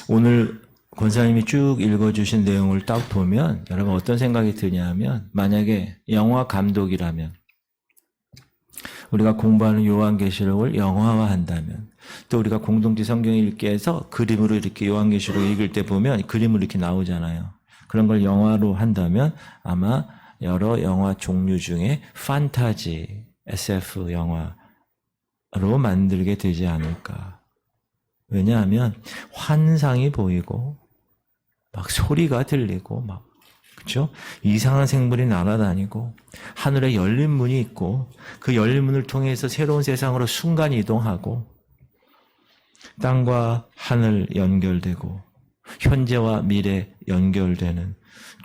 오늘 권사님이 쭉 읽어주신 내용을 딱 보면 여러분 어떤 생각이 드냐면, 만약에 영화 감독이라면, 우리가 공부하는 요한계시록을 영화화한다면, 또 우리가 공동체 성경 읽기 해서 그림으로 이렇게 요한계시록 읽을 때 보면 그림으로 이렇게 나오잖아요. 그런 걸 영화로 한다면 아마 여러 영화 종류 중에 판타지, SF 영화로 만들게 되지 않을까. 왜냐하면 환상이 보이고 막 소리가 들리고 막, 그렇죠? 이상한 생물이 날아다니고 하늘에 열린 문이 있고 그 열린 문을 통해서 새로운 세상으로 순간 이동하고 땅과 하늘 연결되고 현재와 미래 연결되는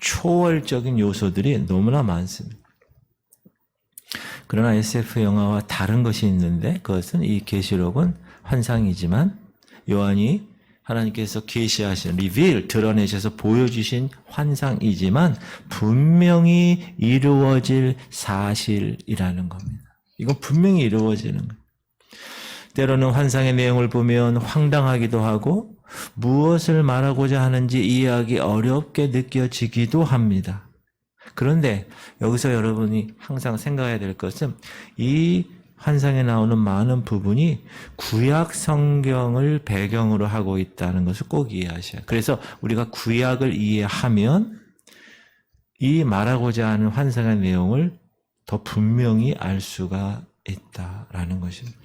초월적인 요소들이 너무나 많습니다. 그러나 SF 영화와 다른 것이 있는데, 그것은 이 계시록은 환상이지만 요한이 하나님께서 계시하신, 드러내셔서 보여주신 환상이지만 분명히 이루어질 사실이라는 겁니다. 이건 분명히 이루어지는 거예요. 때로는 환상의 내용을 보면 황당하기도 하고 무엇을 말하고자 하는지 이해하기 어렵게 느껴지기도 합니다. 그런데 여기서 여러분이 항상 생각해야 될 것은, 이 환상에 나오는 많은 부분이 구약 성경을 배경으로 하고 있다는 것을 꼭 이해하셔야 해요. 그래서 우리가 구약을 이해하면 이 말하고자 하는 환상의 내용을 더 분명히 알 수가 있다라는 것입니다.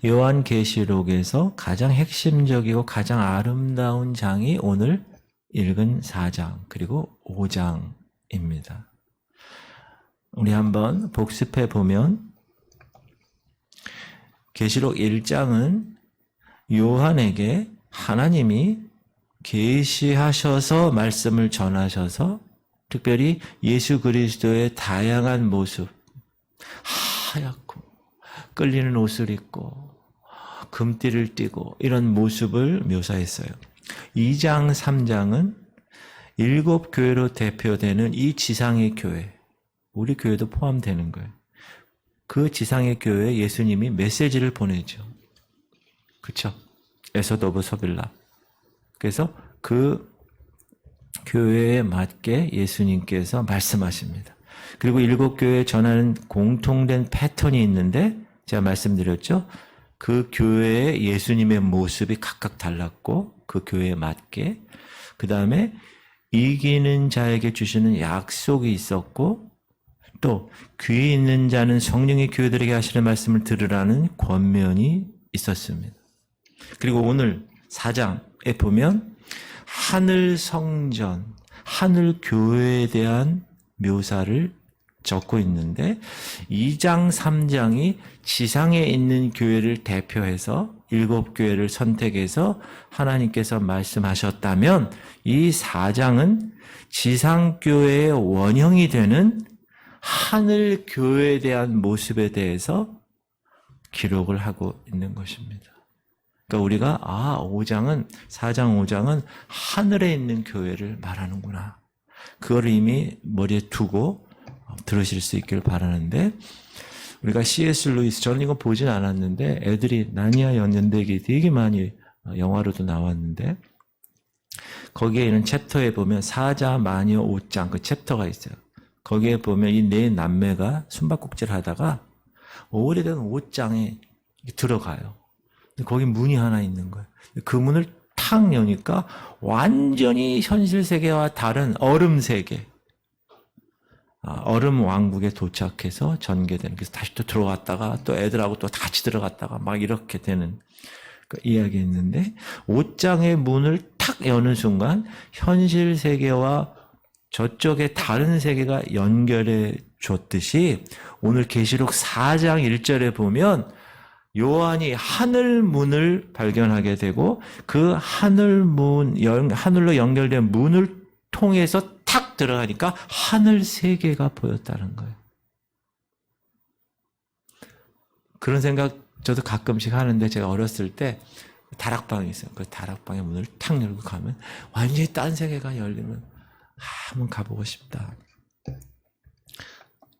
요한계시록에서 가장 핵심적이고 가장 아름다운 장이 오늘 읽은 4장 그리고 5장입니다. 우리 한번 복습해 보면, 계시록 1장은 요한에게 하나님이 계시하셔서 말씀을 전하셔서 특별히 예수 그리스도의 다양한 모습, 하얗고 끌리는 옷을 입고 금띠를 띠고 이런 모습을 묘사했어요. 2장, 3장은 7교회로 대표되는 이 지상의 교회, 우리 교회도 포함되는 거예요. 그 지상의 교회에 예수님이 메시지를 보내죠. 그렇죠? 에서도브 서빌라. 그래서 그 교회에 맞게 예수님께서 말씀하십니다. 그리고 7교회에 전하는 공통된 패턴이 있는데, 제가 말씀드렸죠? 그 교회의 예수님의 모습이 각각 달랐고 그 교회에 맞게, 그 다음에 이기는 자에게 주시는 약속이 있었고, 또 귀 있는 자는 성령이 교회들에게 하시는 말씀을 들으라는 권면이 있었습니다. 그리고 오늘 4장에 보면 하늘 성전, 하늘 교회에 대한 묘사를 적고 있는데, 2장, 3장이 지상에 있는 교회를 대표해서 7교회를 선택해서 하나님께서 말씀하셨다면, 이 4장은 지상교회의 원형이 되는 하늘 교회에 대한 모습에 대해서 기록을 하고 있는 것입니다. 그러니까 우리가 4장, 5장은 하늘에 있는 교회를 말하는구나. 그걸 이미 머리에 두고 들으실 수 있기를 바라는데, 우리가 C.S. 루이스, 저는 이거 보진 않았는데 애들이 나니아 연대기 되게 많이 영화로도 나왔는데, 거기에 있는 챕터에 보면 사자, 마녀, 옷장 그 챕터가 있어요. 거기에 보면 이 네 남매가 숨바꼭질 하다가 오래된 옷장에 들어가요. 거기 문이 하나 있는 거예요. 그 문을 탁 여니까 완전히 현실 세계와 다른 얼음 세계, 얼음 왕국에 도착해서 전개되는, 그래서 다시 또 들어갔다가 또 애들하고 또 같이 들어갔다가 막 이렇게 되는 그 이야기 있는데, 옷장의 문을 탁 여는 순간 현실 세계와 저쪽에 다른 세계가 연결해 줬듯이, 오늘 계시록 4장 1절에 보면 요한이 하늘 문을 발견하게 되고, 그 하늘로 연결된 문을 통해서 탁 들어가니까 하늘 세계가 보였다는 거예요. 그런 생각 저도 가끔씩 하는데, 제가 어렸을 때 다락방이 있어요. 그 다락방의 문을 탁 열고 가면 완전히 딴 세계가 열리면 한번 가보고 싶다.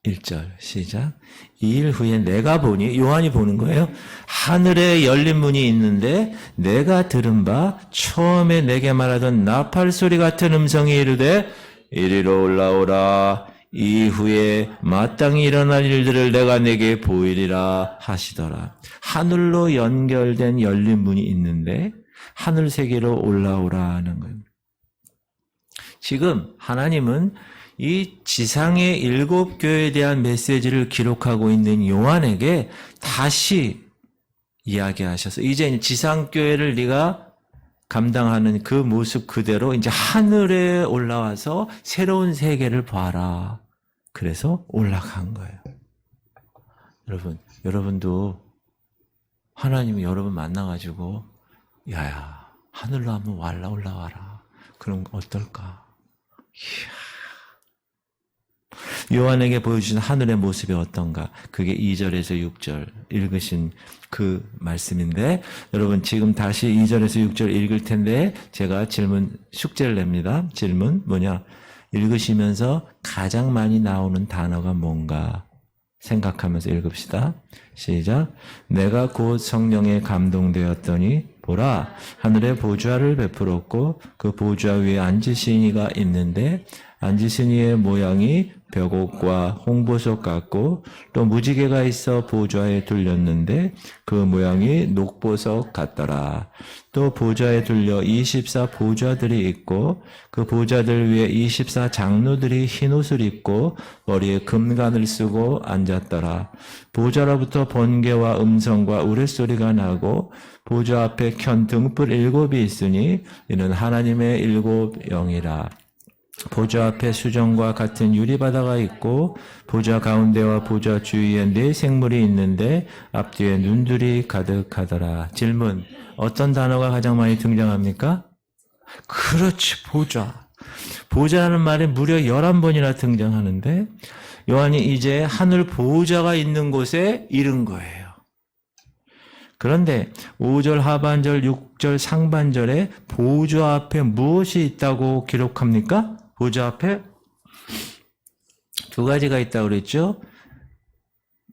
1절 시작. 2일 후에 내가 보니, 요한이 보는 거예요. 하늘에 열린 문이 있는데 내가 들은 바 처음에 내게 말하던 나팔 소리 같은 음성이 이르되 이리로 올라오라. 이후에 마땅히 일어날 일들을 내가 내게 보이리라 하시더라. 하늘로 연결된 열린 문이 있는데 하늘 세계로 올라오라 하는 거예요. 지금 하나님은 이 지상의 7교회에 대한 메시지를 기록하고 있는 요한에게 다시 이야기하셔서 이제 지상교회를 네가 감당하는 그 모습 그대로 이제 하늘에 올라와서 새로운 세계를 봐라. 그래서 올라간 거예요. 여러분도 하나님이 여러분 만나가지고 야야 하늘로 한번 올라와라. 그럼 어떨까? 이야. 요한에게 보여주신 하늘의 모습이 어떤가? 그게 2절에서 6절 읽으신 그 말씀인데 여러분 지금 다시 2절에서 6절 읽을 텐데 제가 숙제를 냅니다. 질문 뭐냐? 읽으시면서 가장 많이 나오는 단어가 뭔가 생각하면서 읽읍시다. 시작. 내가 곧 성령에 감동되었더니 보라 하늘에 보좌를 베풀었고 그 보좌 위에 앉으신 이가 있는데 앉으신 이의 모양이 벽옥과 홍보석 같고 또 무지개가 있어 보좌에 둘렸는데 그 모양이 녹보석 같더라. 또 보좌에 둘려 24 보좌들이 있고 그 보좌들 위에 24 장로들이 흰옷을 입고 머리에 금관을 쓰고 앉았더라. 보좌로부터 번개와 음성과 우레소리가 나고 보좌 앞에 켠 등불 7이 있으니 이는 하나님의 7 영이라. 보좌 앞에 수정과 같은 유리바다가 있고 보좌 가운데와 보좌 주위에 4 생물이 있는데 앞뒤에 눈들이 가득하더라. 질문, 어떤 단어가 가장 많이 등장합니까? 그렇지, 보좌. 보좌라는 말이 무려 11번이나 등장하는데 요한이 이제 하늘 보좌가 있는 곳에 이른 거예요. 그런데 5절 하반절, 6절 상반절에 보좌 앞에 무엇이 있다고 기록합니까? 보좌 앞에 2가지가 있다고 그랬죠?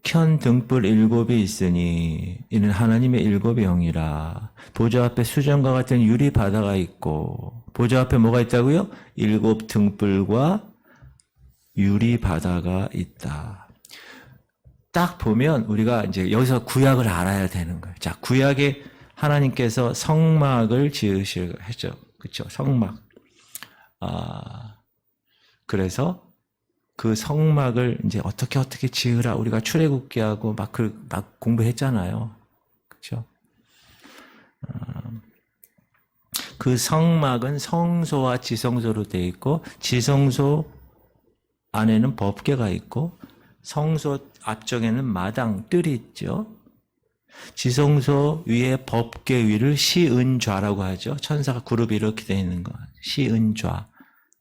켠 등불 7이 있으니 이는 하나님의 7 영이라. 보좌 앞에 수정과 같은 유리 바다가 있고 보좌 앞에 뭐가 있다고요? 7 등불과 유리 바다가 있다. 딱 보면 우리가 이제 여기서 구약을 알아야 되는 거예요. 자, 구약에 하나님께서 성막을 지으시려 했죠. 그렇죠? 성막. 그래서 그 성막을 이제 어떻게 지으라 우리가 출애굽기하고 막 공부했잖아요. 그렇죠? 그 성막은 성소와 지성소로 되어 있고 지성소 안에는 법궤가 있고 성소 앞쪽에는 마당 뜰이 있죠. 지성소 위에 법궤 위를 시은좌라고 하죠. 천사가 그룹이 이렇게 되어 있는 거. 시은좌.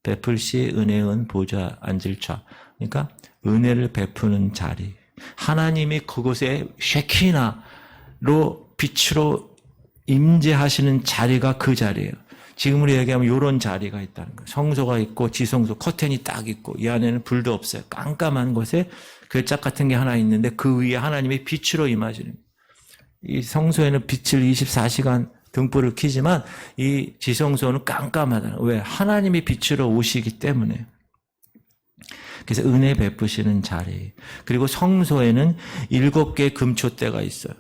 베풀시 은혜은 보좌 앉을 좌. 그러니까 은혜를 베푸는 자리. 하나님이 그곳에 쉐키나로 빛으로 임재하시는 자리가 그 자리예요. 지금으로 얘기하면 이런 자리가 있다는 거예요. 성소가 있고 지성소 커튼이 딱 있고 이 안에는 불도 없어요. 깜깜한 곳에 괴짝 같은 게 하나 있는데 그 위에 하나님이 빛으로 임하시는 거예요. 이 성소에는 빛을 24시간 등불을 켜지만 이 지성소는 깜깜하다. 왜? 하나님이 빛으로 오시기 때문에. 그래서 은혜 베푸시는 자리. 그리고 성소에는 7개의 금초대가 있어요.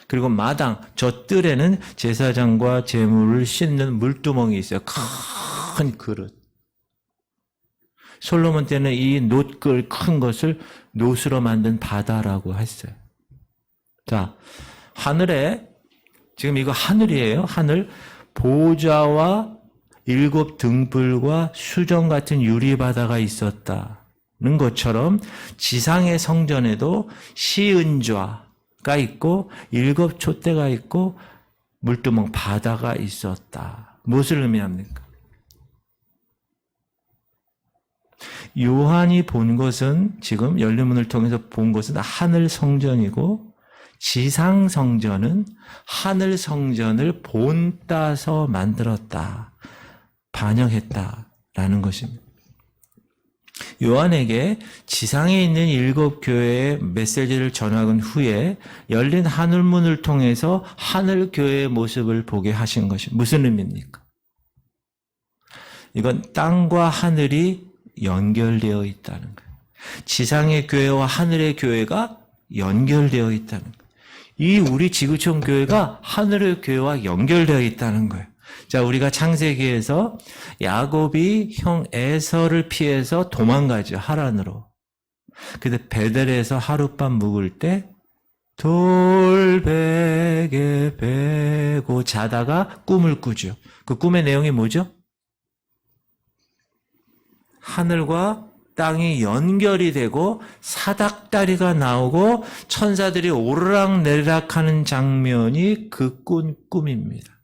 그리고 마당, 저 뜰에는 제사장과 제물을 씻는 물두멍이 있어요. 큰 그릇. 솔로몬 때는 이 놋글 큰 것을 놋으로 만든 바다라고 했어요. 자, 하늘에 지금 이거 하늘이에요. 하늘. 보좌와 7 등불과 수정 같은 유리바다가 있었다는 것처럼 지상의 성전에도 시은좌가 있고 7 촛대가 있고 물두멍 바다가 있었다. 무엇을 의미합니까? 요한이 본 것은 지금 열린 문을 통해서 본 것은 하늘 성전이고 지상 성전은 하늘 성전을 본따서 만들었다. 반영했다라는 것입니다. 요한에게 지상에 있는 7 교회의 메시지를 전하건 후에 열린 하늘문을 통해서 하늘 교회의 모습을 보게 하신 것이 무슨 의미입니까? 이건 땅과 하늘이 연결되어 있다는 거예요. 지상의 교회와 하늘의 교회가 연결되어 있다는 거예요. 이 우리 지구촌 교회가 하늘의 교회와 연결되어 있다는 거예요. 자, 우리가 창세기에서 야곱이 형 에서를 피해서 도망가죠. 하란으로. 근데 베델에서 하룻밤 묵을 때 돌베개 베고 자다가 꿈을 꾸죠. 그 꿈의 내용이 뭐죠? 하늘과 땅이 연결이 되고 사닥다리가 나오고 천사들이 오르락내리락하는 장면이 그 꿈입니다.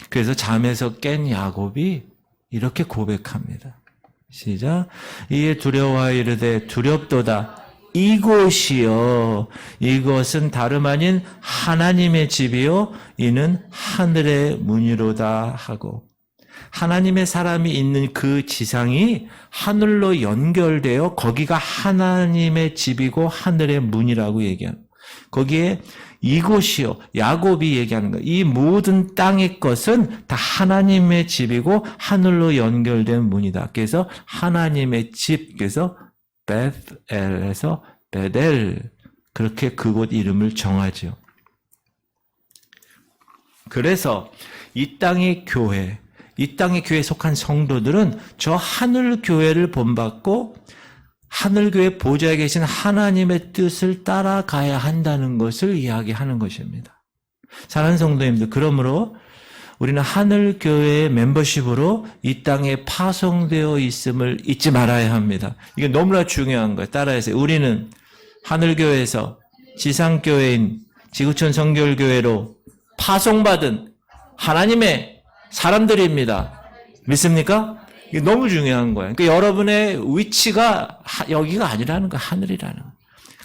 그래서 잠에서 깬 야곱이 이렇게 고백합니다. 시작. 이에 두려워하여 이르되 두렵도다. 이곳이요. 이것은 다름 아닌 하나님의 집이요. 이는 하늘의 문이로다 하고. 하나님의 사람이 있는 그 지상이 하늘로 연결되어 거기가 하나님의 집이고 하늘의 문이라고 얘기합니다. 거기에 이곳이요. 야곱이 얘기하는 거예요. 이 모든 땅의 것은 다 하나님의 집이고 하늘로 연결된 문이다. 그래서 하나님의 집, 그래서 베델에서 베델, 그렇게 그곳 이름을 정하죠. 그래서 이 땅의 교회, 이 땅의 교회에 속한 성도들은 저 하늘 교회를 본받고 하늘교회 보좌에 계신 하나님의 뜻을 따라가야 한다는 것을 이야기하는 것입니다. 사랑하는 성도님들, 그러므로 우리는 하늘교회의 멤버십으로 이 땅에 파송되어 있음을 잊지 말아야 합니다. 이게 너무나 중요한 거예요. 따라해서 우리는 하늘교회에서 지상교회인 지구촌 성결교회로 파송받은 하나님의 사람들입니다. 믿습니까? 이게 너무 중요한 거예요. 그러니까 여러분의 위치가 여기가 아니라는 거예요. 하늘이라는 거예요.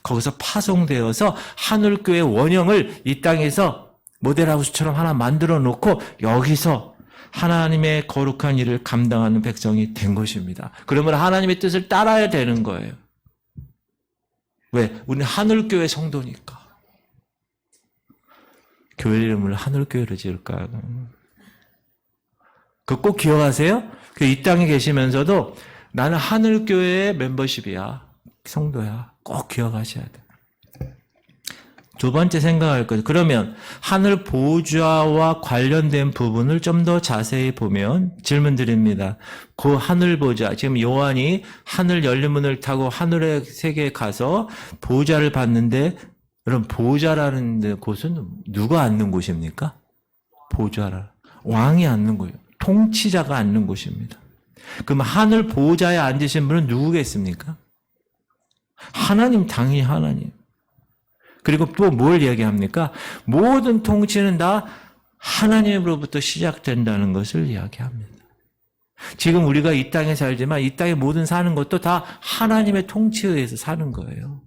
거기서 파송되어서 하늘교회 원형을 이 땅에서 모델하우스처럼 하나 만들어 놓고 여기서 하나님의 거룩한 일을 감당하는 백성이 된 것입니다. 그러면 하나님의 뜻을 따라야 되는 거예요. 왜? 우리는 하늘교회 성도니까. 교회 이름을 하늘교회로 지을까요? 그거 꼭 기억하세요. 이 땅에 계시면서도 나는 하늘교회의 멤버십이야. 성도야. 꼭 기억하셔야 돼요. 두 번째 생각할 것. 그러면 하늘 보좌와 관련된 부분을 좀 더 자세히 보면 질문 드립니다. 그 하늘 보좌, 지금 요한이 하늘 열린 문을 타고 하늘의 세계에 가서 보좌를 봤는데, 여러분 보좌라는 곳은 누가 앉는 곳입니까? 보좌라. 왕이 앉는 거예요. 통치자가 앉는 곳입니다. 그럼 하늘 보좌에 앉으신 분은 누구겠습니까? 하나님, 당연히 하나님. 그리고 또 뭘 이야기합니까? 모든 통치는 다 하나님으로부터 시작된다는 것을 이야기합니다. 지금 우리가 이 땅에 살지만 이 땅에 모든 사는 것도 다 하나님의 통치에 의해서 사는 거예요.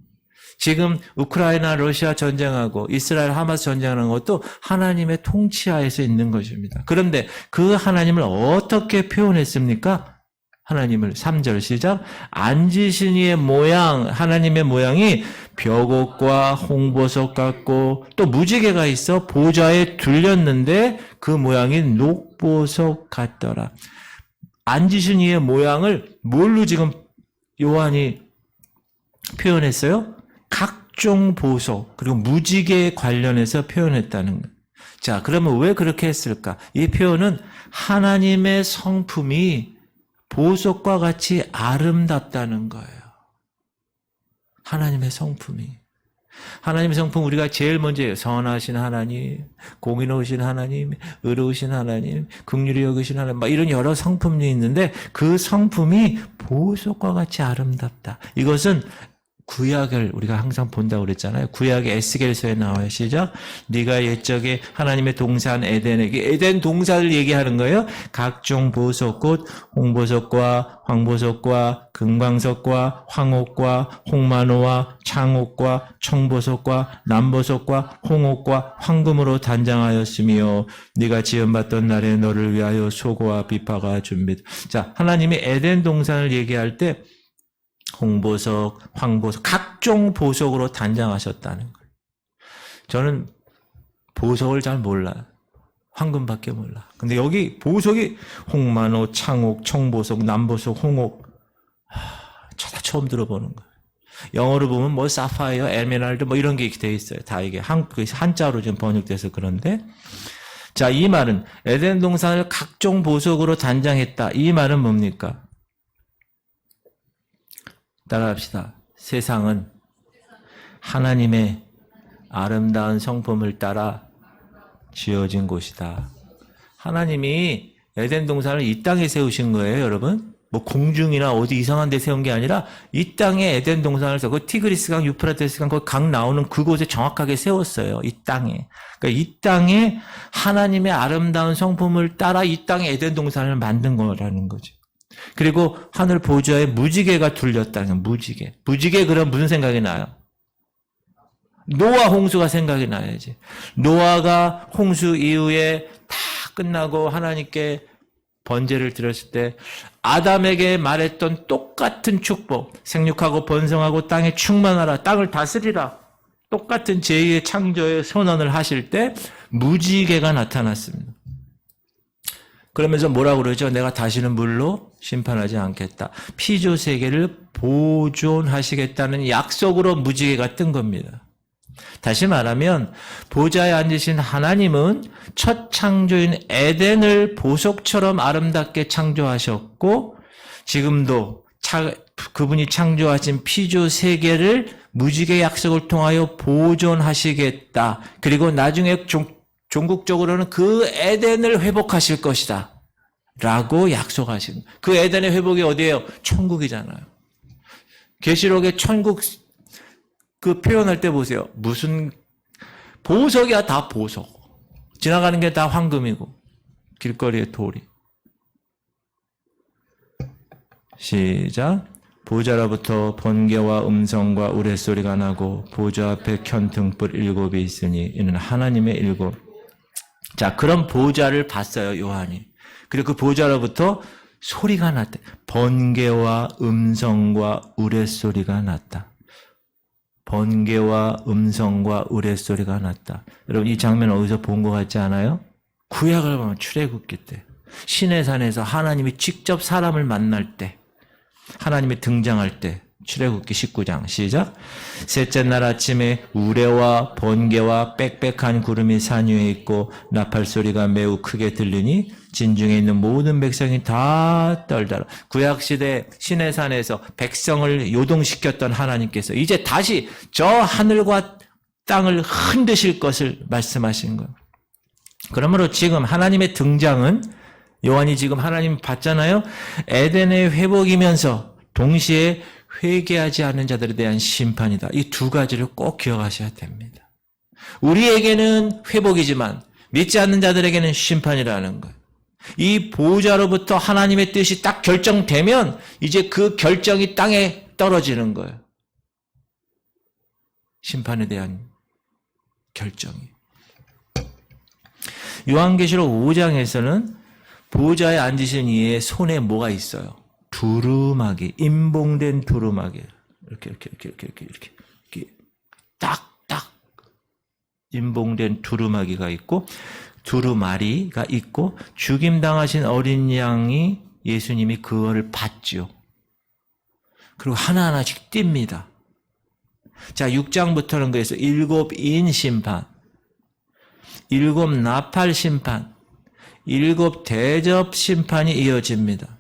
지금 우크라이나 러시아 전쟁하고 이스라엘 하마스 전쟁하는 것도 하나님의 통치하에서 있는 것입니다. 그런데 그 하나님을 어떻게 표현했습니까? 하나님을 3절 시작. 앉으신 이의 모양, 하나님의 모양이 벽옷과 홍보석 같고 또 무지개가 있어 보좌에 둘렸는데 그 모양이 녹보석 같더라. 앉으신 이의 모양을 뭘로 지금 요한이 표현했어요? 각종 보석 그리고 무지개 관련해서 표현했다는 거예요. 자, 그러면 왜 그렇게 했을까? 이 표현은 하나님의 성품이 보석과 같이 아름답다는 거예요. 하나님의 성품이. 하나님의 성품 우리가 제일 먼저 선하신 하나님, 공의로우신 하나님, 의로우신 하나님, 긍휼히 여기신 하나님, 막 이런 여러 성품이 있는데 그 성품이 보석과 같이 아름답다. 이것은 구약을 우리가 항상 본다고 그랬잖아요. 구약의 에스겔서에 나와요. 시작. 네가 옛적에 하나님의 동산 에덴에게 에덴 동산을 얘기하는 거예요. 각종 보석꽃, 홍보석과 황보석과 금광석과 황옥과 홍만호와 창옥과 청보석과 남보석과 홍옥과 황금으로 단장하였으며 네가 지음받던 날에 너를 위하여 소고와 비파가 준비돼. 자, 하나님이 에덴 동산을 얘기할 때 홍보석, 황보석, 각종 보석으로 단장하셨다는 거예요. 저는 보석을 잘 몰라요. 황금밖에 몰라. 근데 여기 보석이 홍만호, 창옥, 청보석, 남보석, 홍옥. 다 처음 들어보는 거예요. 영어로 보면 뭐 사파이어, 에메랄드 뭐 이런 게 돼 있어요. 다 이게 한자로 지금 번역돼서 그런데. 자, 이 말은 에덴 동산을 각종 보석으로 단장했다. 이 말은 뭡니까? 따라합시다. 세상은 하나님의 아름다운 성품을 따라 지어진 곳이다. 하나님이 에덴 동산을 이 땅에 세우신 거예요, 여러분. 뭐 공중이나 어디 이상한 데 세운 게 아니라 이 땅에 에덴 동산을 세우고 그 티그리스강, 유프라테스강 거기 강 나오는 그곳에 정확하게 세웠어요. 이 땅에. 그러니까 이 땅에 하나님의 아름다운 성품을 따라 이 땅에 에덴 동산을 만든 거라는 거죠. 그리고 하늘 보좌에 무지개가 둘렸다는 거예요. 무지개. 무지개 그럼 무슨 생각이 나요? 노아 홍수가 생각이 나야지. 노아가 홍수 이후에 다 끝나고 하나님께 번제를 드렸을 때 아담에게 말했던 똑같은 축복, 생육하고 번성하고 땅에 충만하라, 땅을 다스리라, 똑같은 제2의 창조의 선언을 하실 때 무지개가 나타났습니다. 그러면서 뭐라고 그러죠? 내가 다시는 물로 심판하지 않겠다. 피조 세계를 보존하시겠다는 약속으로 무지개가 뜬 겁니다. 다시 말하면 보좌에 앉으신 하나님은 첫 창조인 에덴을 보석처럼 아름답게 창조하셨고 지금도 그분이 창조하신 피조 세계를 무지개 약속을 통하여 보존하시겠다. 그리고 나중에 종국적으로는 그 에덴을 회복하실 것이다. 라고 약속하신. 그 에덴의 회복이 어디예요? 천국이잖아요. 계시록의 천국 그 표현할 때 보세요. 무슨 보석이야, 다 보석. 지나가는 게 다 황금이고 길거리의 돌이. 시작. 보좌로부터 번개와 음성과 우레소리가 나고 보좌 앞에 켠 등불 7이 있으니 이는 하나님의 7. 자, 그런 보좌를 봤어요, 요한이. 그리고 그 보좌로부터 소리가 났대. 번개와 음성과 우레소리가 났다. 번개와 음성과 우레소리가 났다. 여러분 이 장면 어디서 본 것 같지 않아요? 구약을 보면 출애굽기 때 시내산에서 하나님이 직접 사람을 만날 때 하나님이 등장할 때 출애굽기 19장 시작. 셋째 날 아침에 우레와 번개와 빽빽한 구름이 산 위에 있고 나팔 소리가 매우 크게 들리니 진중에 있는 모든 백성이 다 떨더라. 구약시대 시내산에서 백성을 요동시켰던 하나님께서 이제 다시 저 하늘과 땅을 흔드실 것을 말씀하신 거예요. 그러므로 지금 하나님의 등장은 요한이 지금 하나님 봤잖아요. 에덴의 회복이면서 동시에 회개하지 않는 자들에 대한 심판이다. 이 두 가지를 꼭 기억하셔야 됩니다. 우리에게는 회복이지만 믿지 않는 자들에게는 심판이라는 거예요. 이 보좌로부터 하나님의 뜻이 딱 결정되면 이제 그 결정이 땅에 떨어지는 거예요. 심판에 대한 결정이. 요한계시록 5장에서는 보좌에 앉으신 이의 손에 뭐가 있어요? 두루마기, 임봉된 두루마기. 이렇게 딱딱 임봉된 두루마기가 있고 두루마리가 있고 죽임당하신 어린 양이 예수님이 그거를 봤죠. 그리고 하나하나씩 띱니다. 자, 6장부터는 그래서 7인 심판, 7 나팔 심판, 7 대접 심판이 이어집니다.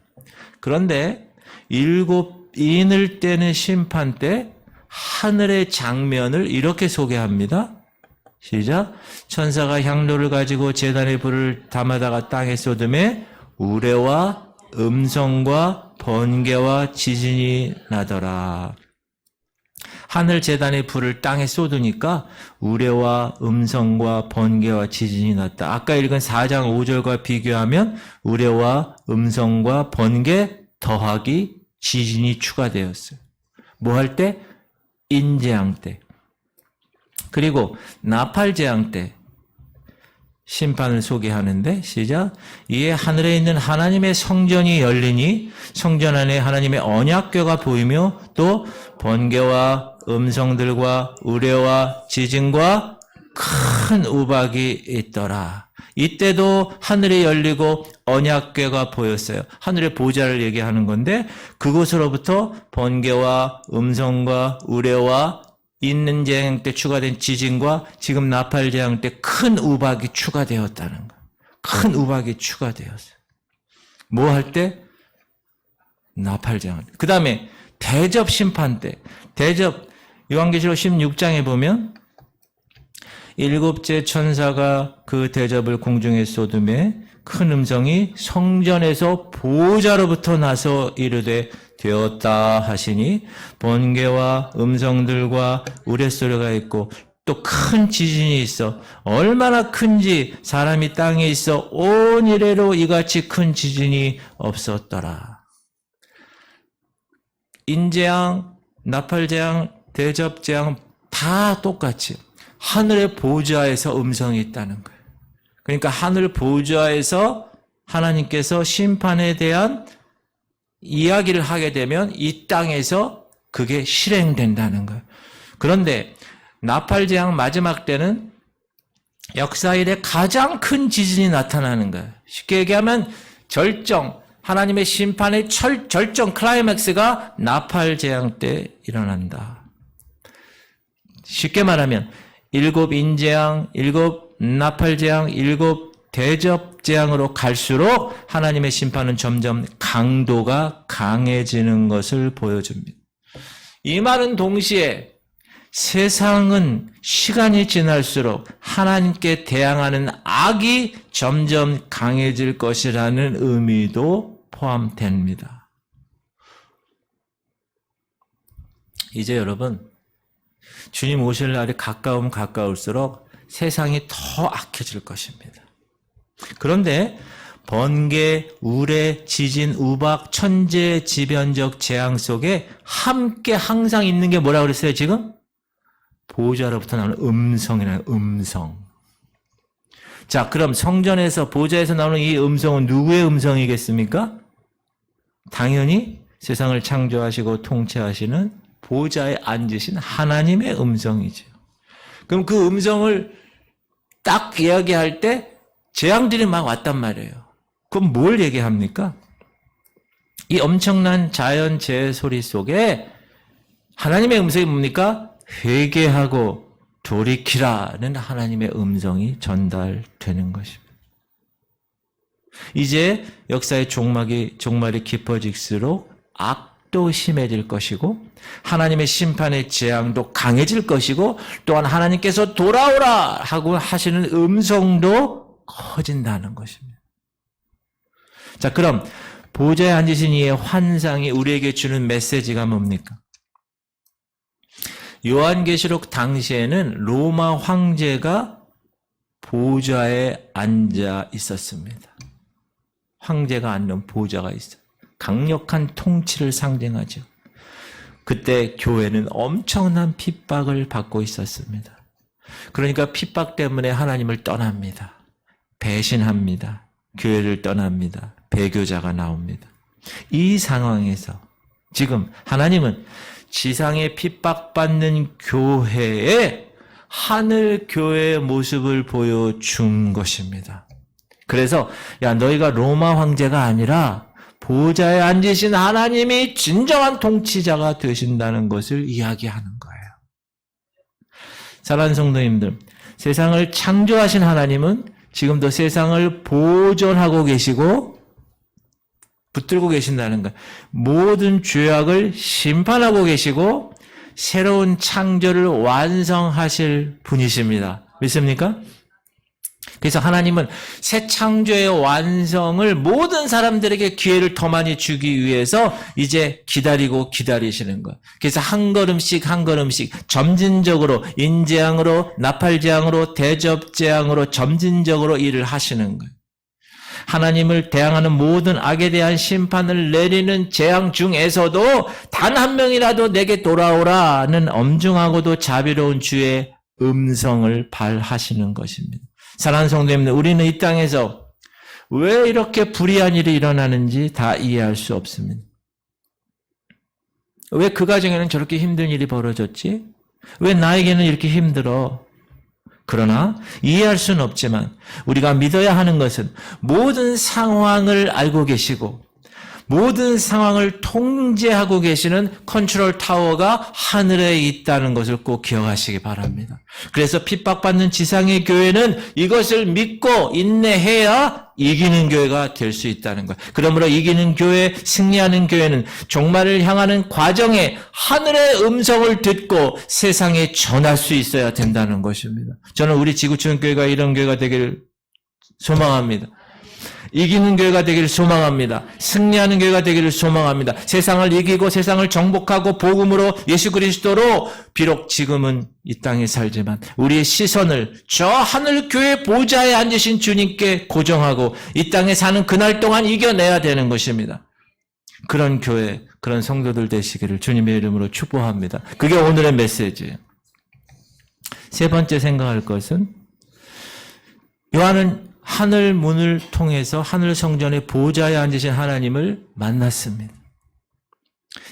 그런데 7인을 떼는 심판 때 하늘의 장면을 이렇게 소개합니다. 시작. 천사가 향로를 가지고 제단의 불을 담아다가 땅에 쏟음에 우레와 음성과 번개와 지진이 나더라. 하늘 재단의 불을 땅에 쏟으니까 우레와 음성과 번개와 지진이 났다. 아까 읽은 4장 5절과 비교하면 우레와 음성과 번개 더하기 지진이 추가되었어요. 뭐 할 때? 인재앙 때. 그리고 나팔재앙 때 심판을 소개하는데 시작. 이에 하늘에 있는 하나님의 성전이 열리니 성전 안에 하나님의 언약궤가 보이며 또 번개와 음성들과 우레와 지진과 큰 우박이 있더라. 이때도 하늘이 열리고 언약궤가 보였어요. 하늘의 보좌를 얘기하는 건데 그곳으로부터 번개와 음성과 우레와 있는 재앙 때 추가된 지진과 지금 나팔 재앙 때 큰 우박이 추가되었다는 거예요. 큰 우박이 추가되었어요. 뭐 할 때? 나팔 재앙. 그 다음에 대접 심판 때. 대접 요한계시록 16장에 보면 일곱째 천사가 그 대접을 공중에 쏟음에 큰 음성이 성전에서 보호자로부터 나서 이르되 되었다 하시니 번개와 음성들과 우레소리가 있고 또 큰 지진이 있어 얼마나 큰지 사람이 땅에 있어 온 이래로 이같이 큰 지진이 없었더라. 인재앙, 나팔재앙, 대접재앙 다 똑같이 하늘의 보좌에서 음성이 있다는 거예요. 그러니까 하늘 보좌에서 하나님께서 심판에 대한 이야기를 하게 되면 이 땅에서 그게 실행된다는 거예요. 그런데 나팔재앙 마지막 때는 역사 이래 가장 큰 지진이 나타나는 거예요. 쉽게 얘기하면 절정, 하나님의 심판의 절정 클라이맥스가 나팔재앙 때 일어난다. 쉽게 말하면 7 인재앙, 7 나팔재앙, 7 대접재앙으로 갈수록 하나님의 심판은 점점 강도가 강해지는 것을 보여줍니다. 이 말은 동시에 세상은 시간이 지날수록 하나님께 대항하는 악이 점점 강해질 것이라는 의미도 포함됩니다. 이제 여러분, 주님 오실 날이 가까우면 가까울수록 세상이 더 악해질 것입니다. 그런데 번개, 우레, 지진, 우박, 천재지변적 재앙 속에 함께 항상 있는 게 뭐라고 그랬어요 지금? 보좌로부터 나오는 음성이라는 음성. 자, 그럼 성전에서 보좌에서 나오는 이 음성은 누구의 음성이겠습니까? 당연히 세상을 창조하시고 통치하시는 보좌에 앉으신 하나님의 음성이죠. 그럼 그 음성을 딱 이야기할 때 재앙들이 막 왔단 말이에요. 그럼 뭘 얘기합니까? 이 엄청난 자연 재해 소리 속에 하나님의 음성이 뭡니까? 회개하고 돌이키라는 하나님의 음성이 전달되는 것입니다. 이제 역사의 종말이 깊어질수록 악도 심해질 것이고 하나님의 심판의 재앙도 강해질 것이고 또한 하나님께서 돌아오라 하고 하시는 음성도 커진다는 것입니다. 자, 그럼 보좌에 앉으신 이의 환상이 우리에게 주는 메시지가 뭡니까? 요한계시록 당시에는 로마 황제가 보좌에 앉아 있었습니다. 황제가 앉는 보좌가 있어요. 강력한 통치를 상징하죠. 그때 교회는 엄청난 핍박을 받고 있었습니다. 그러니까 핍박 때문에 하나님을 떠납니다. 배신합니다. 교회를 떠납니다. 배교자가 나옵니다. 이 상황에서 지금 하나님은 지상에 핍박받는 교회에 하늘 교회의 모습을 보여준 것입니다. 그래서 야, 너희가 로마 황제가 아니라 보좌에 앉으신 하나님이 진정한 통치자가 되신다는 것을 이야기하는 거예요. 사랑하는 성도님들, 세상을 창조하신 하나님은 지금도 세상을 보존하고 계시고 붙들고 계신다는 것. 모든 죄악을 심판하고 계시고 새로운 창조를 완성하실 분이십니다. 믿습니까? 그래서 하나님은 새 창조의 완성을 모든 사람들에게 기회를 더 많이 주기 위해서 이제 기다리시는 거예요. 그래서 한 걸음씩 한 걸음씩 점진적으로 인재앙으로 나팔재앙으로 대접재앙으로 점진적으로 일을 하시는 거예요. 하나님을 대항하는 모든 악에 대한 심판을 내리는 재앙 중에서도 단 한 명이라도 내게 돌아오라는 엄중하고도 자비로운 주의 음성을 발하시는 것입니다. 사랑하는 성도님들, 우리는 이 땅에서 왜 이렇게 불의한 일이 일어나는지 다 이해할 수 없습니다. 왜 그 가정에는 저렇게 힘든 일이 벌어졌지? 왜 나에게는 이렇게 힘들어? 그러나 이해할 수는 없지만 우리가 믿어야 하는 것은 모든 상황을 알고 계시고 모든 상황을 통제하고 계시는 컨트롤 타워가 하늘에 있다는 것을 꼭 기억하시기 바랍니다. 그래서 핍박받는 지상의 교회는 이것을 믿고 인내해야 이기는 교회가 될 수 있다는 거예요. 그러므로 이기는 교회, 승리하는 교회는 종말을 향하는 과정에 하늘의 음성을 듣고 세상에 전할 수 있어야 된다는 것입니다. 저는 우리 지구촌 교회가 이런 교회가 되기를 소망합니다. 이기는 교회가 되기를 소망합니다. 승리하는 교회가 되기를 소망합니다. 세상을 이기고 세상을 정복하고 복음으로 예수 그리스도로 비록 지금은 이 땅에 살지만 우리의 시선을 저 하늘 교회 보좌에 앉으신 주님께 고정하고 이 땅에 사는 그날 동안 이겨내야 되는 것입니다. 그런 교회, 그런 성도들 되시기를 주님의 이름으로 축복합니다. 그게 오늘의 메시지예요. 세 번째 생각할 것은 요한은 하늘 문을 통해서 하늘 성전의 보좌에 앉으신 하나님을 만났습니다.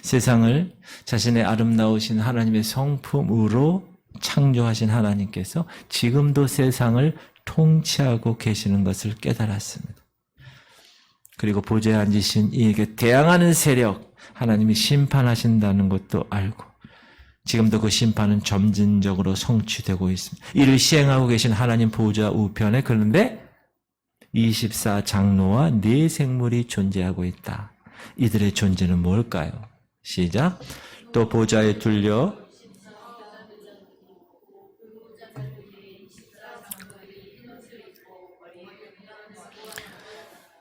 세상을 자신의 아름다우신 하나님의 성품으로 창조하신 하나님께서 지금도 세상을 통치하고 계시는 것을 깨달았습니다. 그리고 보좌에 앉으신 이에게 대항하는 세력, 하나님이 심판하신다는 것도 알고 지금도 그 심판은 점진적으로 성취되고 있습니다. 이를 시행하고 계신 하나님 보좌 우편에 그런데 24장로와 4생물이 존재하고 있다. 이들의 존재는 뭘까요? 시작. 또 보좌에 둘려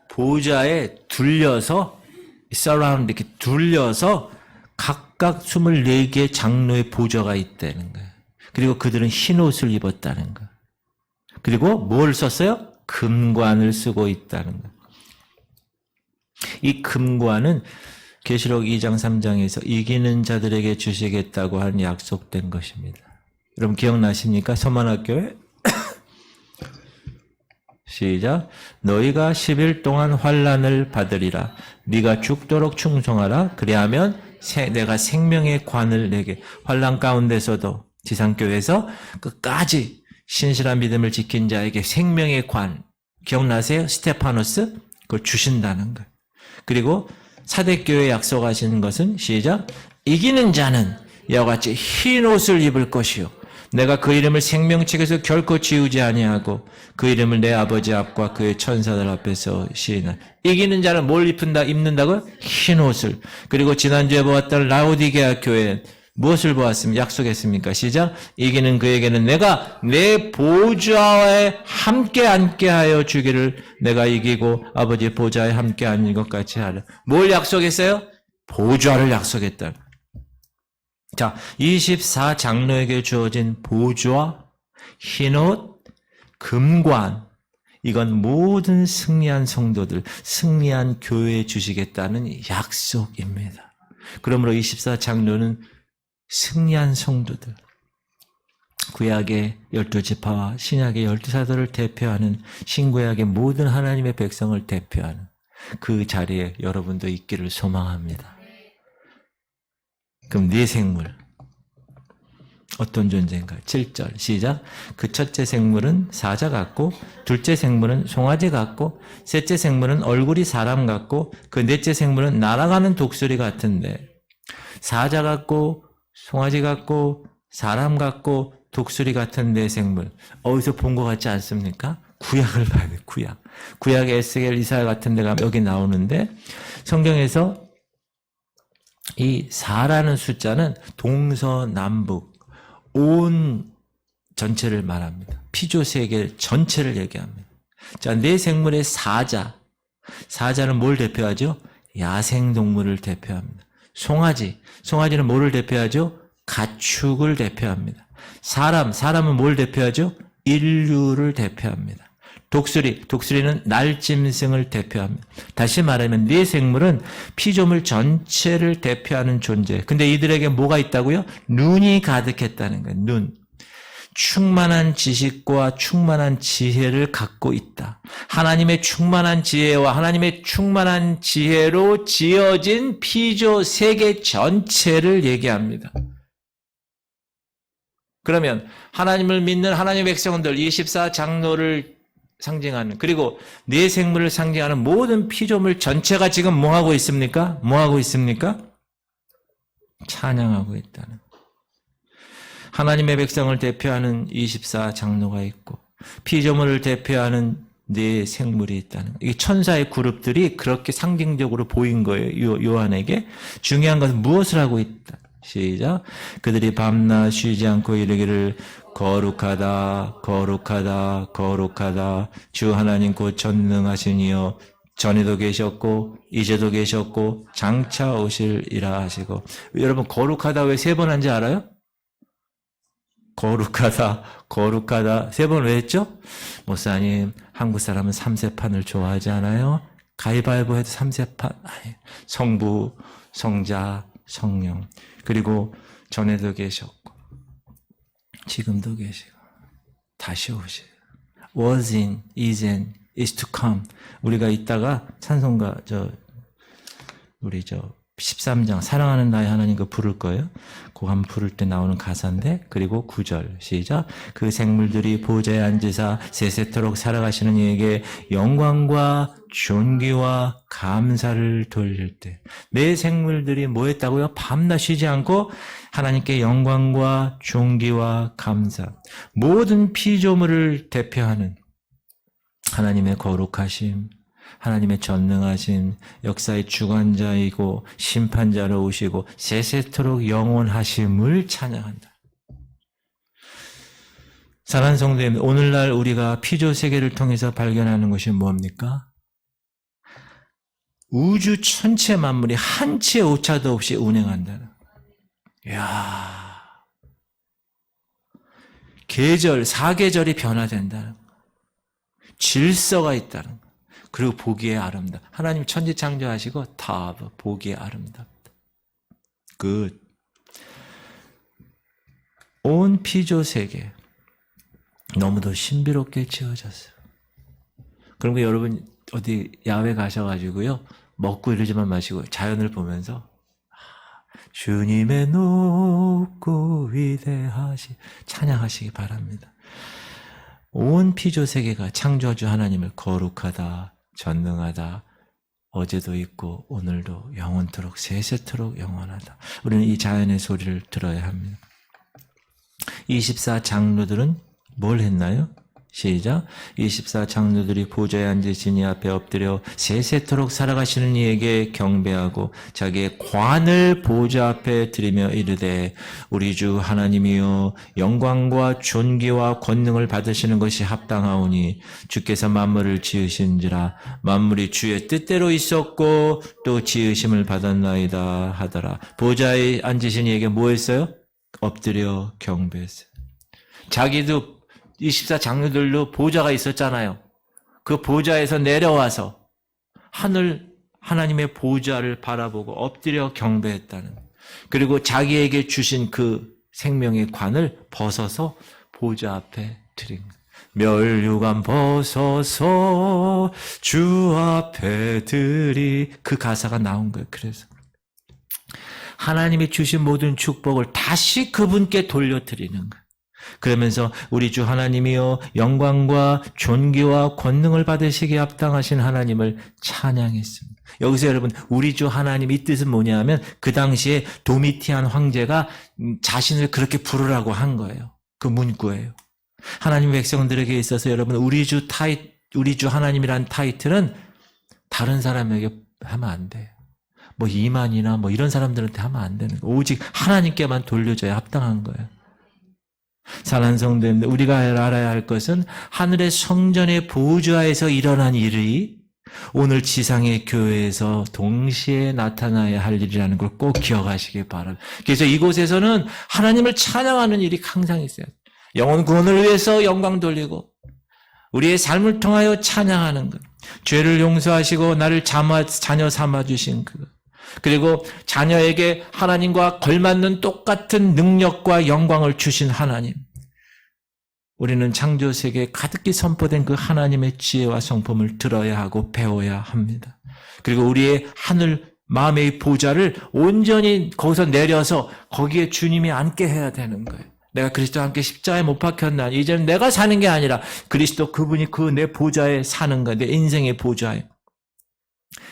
보좌에 둘려서 surround 이렇게 둘려서 각각 24개의 장로의 보좌가 있다는 거예요. 그리고 그들은 흰 옷을 입었다는 거예요. 그리고 뭘 썼어요? 금관을 쓰고 있다는 것. 이 금관은 계시록 2장 3장에서 이기는 자들에게 주시겠다고 한 약속된 것입니다. 여러분 기억나십니까? 서만학교에 시작. 너희가 10일 동안 환난을 받으리라. 네가 죽도록 충성하라. 그리하면 내가 생명의 관을 내게. 환난 가운데서도 지상교회에서 끝까지 신실한 믿음을 지킨 자에게 생명의 관, 기억나세요? 스테파노스? 그걸 주신다는 거예요. 그리고 사대교회에 약속하시는 것은 시작. 이기는 자는 이와 같이 흰 옷을 입을 것이요. 내가 그 이름을 생명책에서 결코 지우지 아니하고 그 이름을 내 아버지 앞과 그의 천사들 앞에서 시인한. 이기는 자는 뭘 입는다고요? 흰 옷을. 그리고 지난주에 보았던 라오디게아 교회는 무엇을 보았습니까? 약속했습니까? 시작. 이기는 그에게는 내가 내 보좌에 함께 앉게 하여 주기를 내가 이기고 아버지 보좌에 함께 앉는 것 같이 하라. 뭘 약속했어요? 보좌를 약속했다. 자, 24장로에게 주어진 보좌, 흰옷, 금관, 이건 모든 승리한 성도들, 승리한 교회에 주시겠다는 약속입니다. 그러므로 24장로는 승리한 성도들, 구약의 12지파와 신약의 12사도를 대표하는 신구약의 모든 하나님의 백성을 대표하는 그 자리에 여러분도 있기를 소망합니다. 그럼 네 생물 어떤 존재인가? 7절 시작. 그 첫째 생물은 사자 같고 둘째 생물은 송아지 같고 셋째 생물은 얼굴이 사람 같고 그 넷째 생물은 날아가는 독수리 같은데 사자 같고 송아지 같고 사람 같고 독수리 같은 네 생물 어디서 본 것 같지 않습니까? 구약을 봐야 돼요. 구약의 에스겔 이사야 같은 데가 여기 나오는데 성경에서 이 4라는 숫자는 동서남북 온 전체를 말합니다. 피조 세계 전체를 얘기합니다. 자, 내 생물의 사자. 사자는 뭘 대표하죠? 야생동물을 대표합니다. 송아지. 송아지는 뭐를 대표하죠? 가축을 대표합니다. 사람은 뭘 대표하죠? 인류를 대표합니다. 독수리는 날짐승을 대표합니다. 다시 말하면 네 생물은 피조물 전체를 대표하는 존재. 근데 이들에게 뭐가 있다고요? 눈이 가득했다는 거예요. 눈. 충만한 지식과 충만한 지혜를 갖고 있다. 하나님의 충만한 지혜와 하나님의 충만한 지혜로 지어진 피조 세계 전체를 얘기합니다. 그러면 하나님을 믿는 하나님의 백성들 24장로를 상징하는, 그리고 네 생물을 상징하는 모든 피조물 전체가 지금 뭐하고 있습니까? 뭐하고 있습니까? 찬양하고 있다는. 하나님의 백성을 대표하는 24장로가 있고 피조물을 대표하는 네 생물이 있다는. 이 천사의 그룹들이 그렇게 상징적으로 보인 거예요. 요한에게. 중요한 것은 무엇을 하고 있다. 시작. 그들이 밤낮 쉬지 않고 이르기를 거룩하다 거룩하다 거룩하다 주 하나님 곧 전능하신 이여 전에도 계셨고 이제도 계셨고 장차 오실이라 하시고. 여러분 거룩하다 왜 세 번 한지 알아요? 거룩하다 거룩하다 세 번 왜 했죠? 목사님 한국 사람은 삼세판을 좋아하지 않아요? 가위바위보 해도 삼세판. 성부 성자 성령, 그리고 전에도 계셨고 지금도 계시고 다시 오실. was in, is in, is to come. 우리가 이따가 찬송가 우리 13장 사랑하는 나의 하나님 그 부를 거예요. 그거 한번 부를 때 나오는 가사인데, 그리고 9절 시작. 그 생물들이 보좌에 앉으사 세세토록 살아가시는 이에게 영광과 존귀와 감사를 돌릴 때, 내 생물들이 뭐 했다고요? 밤낮 쉬지 않고 하나님께 영광과 존귀와 감사. 모든 피조물을 대표하는 하나님의 거룩하심, 하나님의 전능하신 역사의 주관자이고 심판자로 오시고 세세토록 영원하심을 찬양한다. 사랑하는 성도님, 오늘날 우리가 피조 세계를 통해서 발견하는 것이 뭡니까? 우주 천체 만물이 한 치의 오차도 없이 운행한다는. 이야, 계절, 사계절이 변화된다는. 질서가 있다는. 그리고 보기에 아름다. 하나님 천지 창조하시고 다 보기에 아름답다. 굿. 온 피조 세계 너무도 신비롭게 지어졌어요. 그러면 여러분 어디 야외 가셔가지고요, 먹고 이러지만 마시고 자연을 보면서 주님의 높고 위대하시 찬양하시기 바랍니다. 온 피조 세계가 창조주 하나님을 거룩하다, 전능하다, 어제도 있고 오늘도 영원토록 세세토록 영원하다. 우리는 이 자연의 소리를 들어야 합니다. 24장로들은 뭘 했나요? 시작. 24장로들이 보좌에 앉으신 이 앞에 엎드려 세세토록 살아가시는 이에게 경배하고 자기의 관을 보좌 앞에 드리며 이르되 우리 주 하나님이여 영광과 존귀와 권능을 받으시는 것이 합당하오니 주께서 만물을 지으신지라 만물이 주의 뜻대로 있었고 또 지으심을 받았나이다 하더라. 보좌에 앉으신 이에게 뭐 했어요? 엎드려 경배했어요. 자기도 24장로들도 보좌가 있었잖아요. 그 보좌에서 내려와서 하나님의 보좌를 바라보고 엎드려 경배했다는. 그리고 자기에게 주신 그 생명의 관을 벗어서 보좌 앞에 드린 거예요. 멸류관 벗어서 주 앞에 드리. 그 가사가 나온 거예요. 그래서 하나님이 주신 모든 축복을 다시 그분께 돌려드리는 거예요. 그러면서 우리 주 하나님이여 영광과 존귀와 권능을 받으시기에 합당하신 하나님을 찬양했습니다. 여기서 여러분 우리 주 하나님 이 뜻은 뭐냐 하면 그 당시에 도미티안 황제가 자신을 그렇게 부르라고 한 거예요. 그 문구예요. 하나님 백성들에게 있어서 여러분 우리 주 하나님이란 타이틀은 다른 사람에게 하면 안 돼요. 뭐 이만이나 뭐 이런 사람들한테 하면 안 되는 거예요. 오직 하나님께만 돌려줘야 합당한 거예요. 사랑하는 성도님들, 우리가 알아야 할 것은 하늘의 성전의 보좌에서 일어난 일이 오늘 지상의 교회에서 동시에 나타나야 할 일이라는 걸 꼭 기억하시기 바랍니다. 그래서 이곳에서는 하나님을 찬양하는 일이 항상 있어요. 영혼 구원을 위해서 영광 돌리고 우리의 삶을 통하여 찬양하는 것, 죄를 용서하시고 나를 자녀 삼아주신 것, 그리고 자녀에게 하나님과 걸맞는 똑같은 능력과 영광을 주신 하나님, 우리는 창조세계에 가득히 선포된 그 하나님의 지혜와 성품을 들어야 하고 배워야 합니다. 그리고 우리의 하늘 마음의 보좌를 온전히 거기서 내려서 거기에 주님이 앉게 해야 되는 거예요. 내가 그리스도와 함께 십자가에 못 박혔나, 이제는 내가 사는 게 아니라 그리스도 그분이 그 내 보좌에 사는 거예요. 내 인생의 보좌에.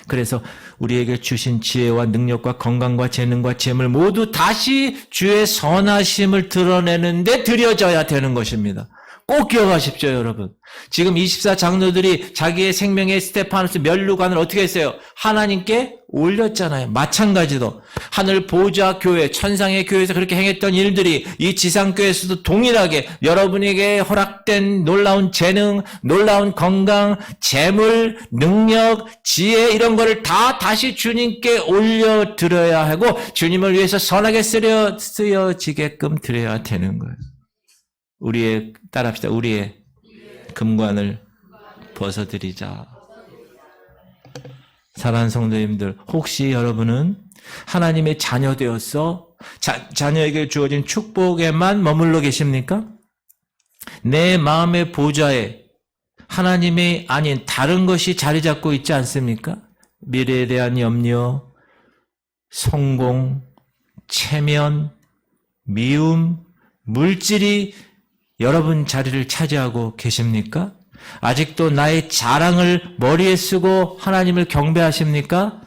그래서 우리에게 주신 지혜와 능력과 건강과 재능과 재물 모두 다시 주의 선하심을 드러내는데 들여져야 되는 것입니다. 꼭 기억하십시오, 여러분. 지금 24 장로들이 자기의 생명의 스테파노스 면류관을 어떻게 했어요? 하나님께 올렸잖아요. 마찬가지로 하늘 보좌 교회, 천상의 교회에서 그렇게 행했던 일들이 이 지상교회에서도 동일하게 여러분에게 허락된 놀라운 재능, 놀라운 건강, 재물, 능력, 지혜 이런 거를 다 다시 주님께 올려드려야 하고 주님을 위해서 선하게 쓰여지게끔 드려야 되는 거예요. 따라합시다. 우리의 금관을 벗어드리자. 사랑하는 성도님들, 혹시 여러분은 하나님의 자녀 되어서 자녀에게 주어진 축복에만 머물러 계십니까? 내 마음의 보좌에 하나님이 아닌 다른 것이 자리 잡고 있지 않습니까? 미래에 대한 염려, 성공, 체면, 미움, 물질이 여러분 자리를 차지하고 계십니까? 아직도 나의 자랑을 머리에 쓰고 하나님을 경배하십니까?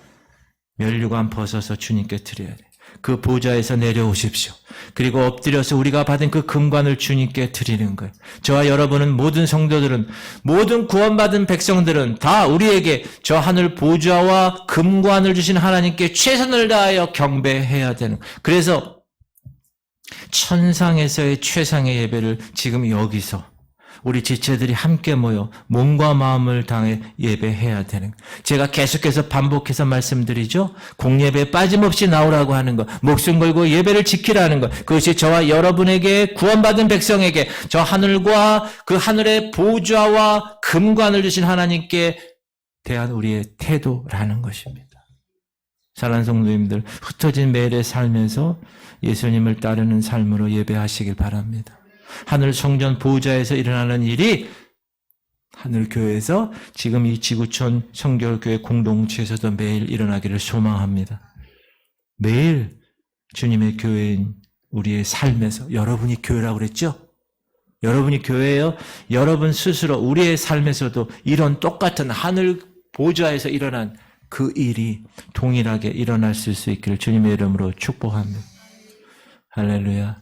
면류관 벗어서 주님께 드려야 돼요. 그 보좌에서 내려오십시오. 그리고 엎드려서 우리가 받은 그 금관을 주님께 드리는 거예요. 저와 여러분은, 모든 성도들은, 모든 구원받은 백성들은 다 우리에게 저 하늘 보좌와 금관을 주신 하나님께 최선을 다하여 경배해야 되는 거예요. 그래서 천상에서의 최상의 예배를 지금 여기서 우리 지체들이 함께 모여 몸과 마음을 다해 예배해야 되는 거예요. 제가 계속해서 반복해서 말씀드리죠. 공예배에 빠짐없이 나오라고 하는 것, 목숨 걸고 예배를 지키라는 것, 그것이 저와 여러분에게, 구원받은 백성에게 저 하늘과 그 하늘의 보좌와 금관을 주신 하나님께 대한 우리의 태도라는 것입니다. 사랑하는 성도님들, 흩어진 매일의 삶에서 예수님을 따르는 삶으로 예배하시길 바랍니다. 하늘 성전 보좌에서 일어나는 일이 하늘 교회에서 지금 이 지구촌 성결교회 공동체에서도 매일 일어나기를 소망합니다. 매일 주님의 교회인 우리의 삶에서, 여러분이 교회라고 그랬죠? 여러분이 교회예요. 여러분 스스로 우리의 삶에서도 이런 똑같은 하늘 보좌에서 일어난 그 일이 동일하게 일어날 수 있기를 주님의 이름으로 축복합니다. 할렐루야.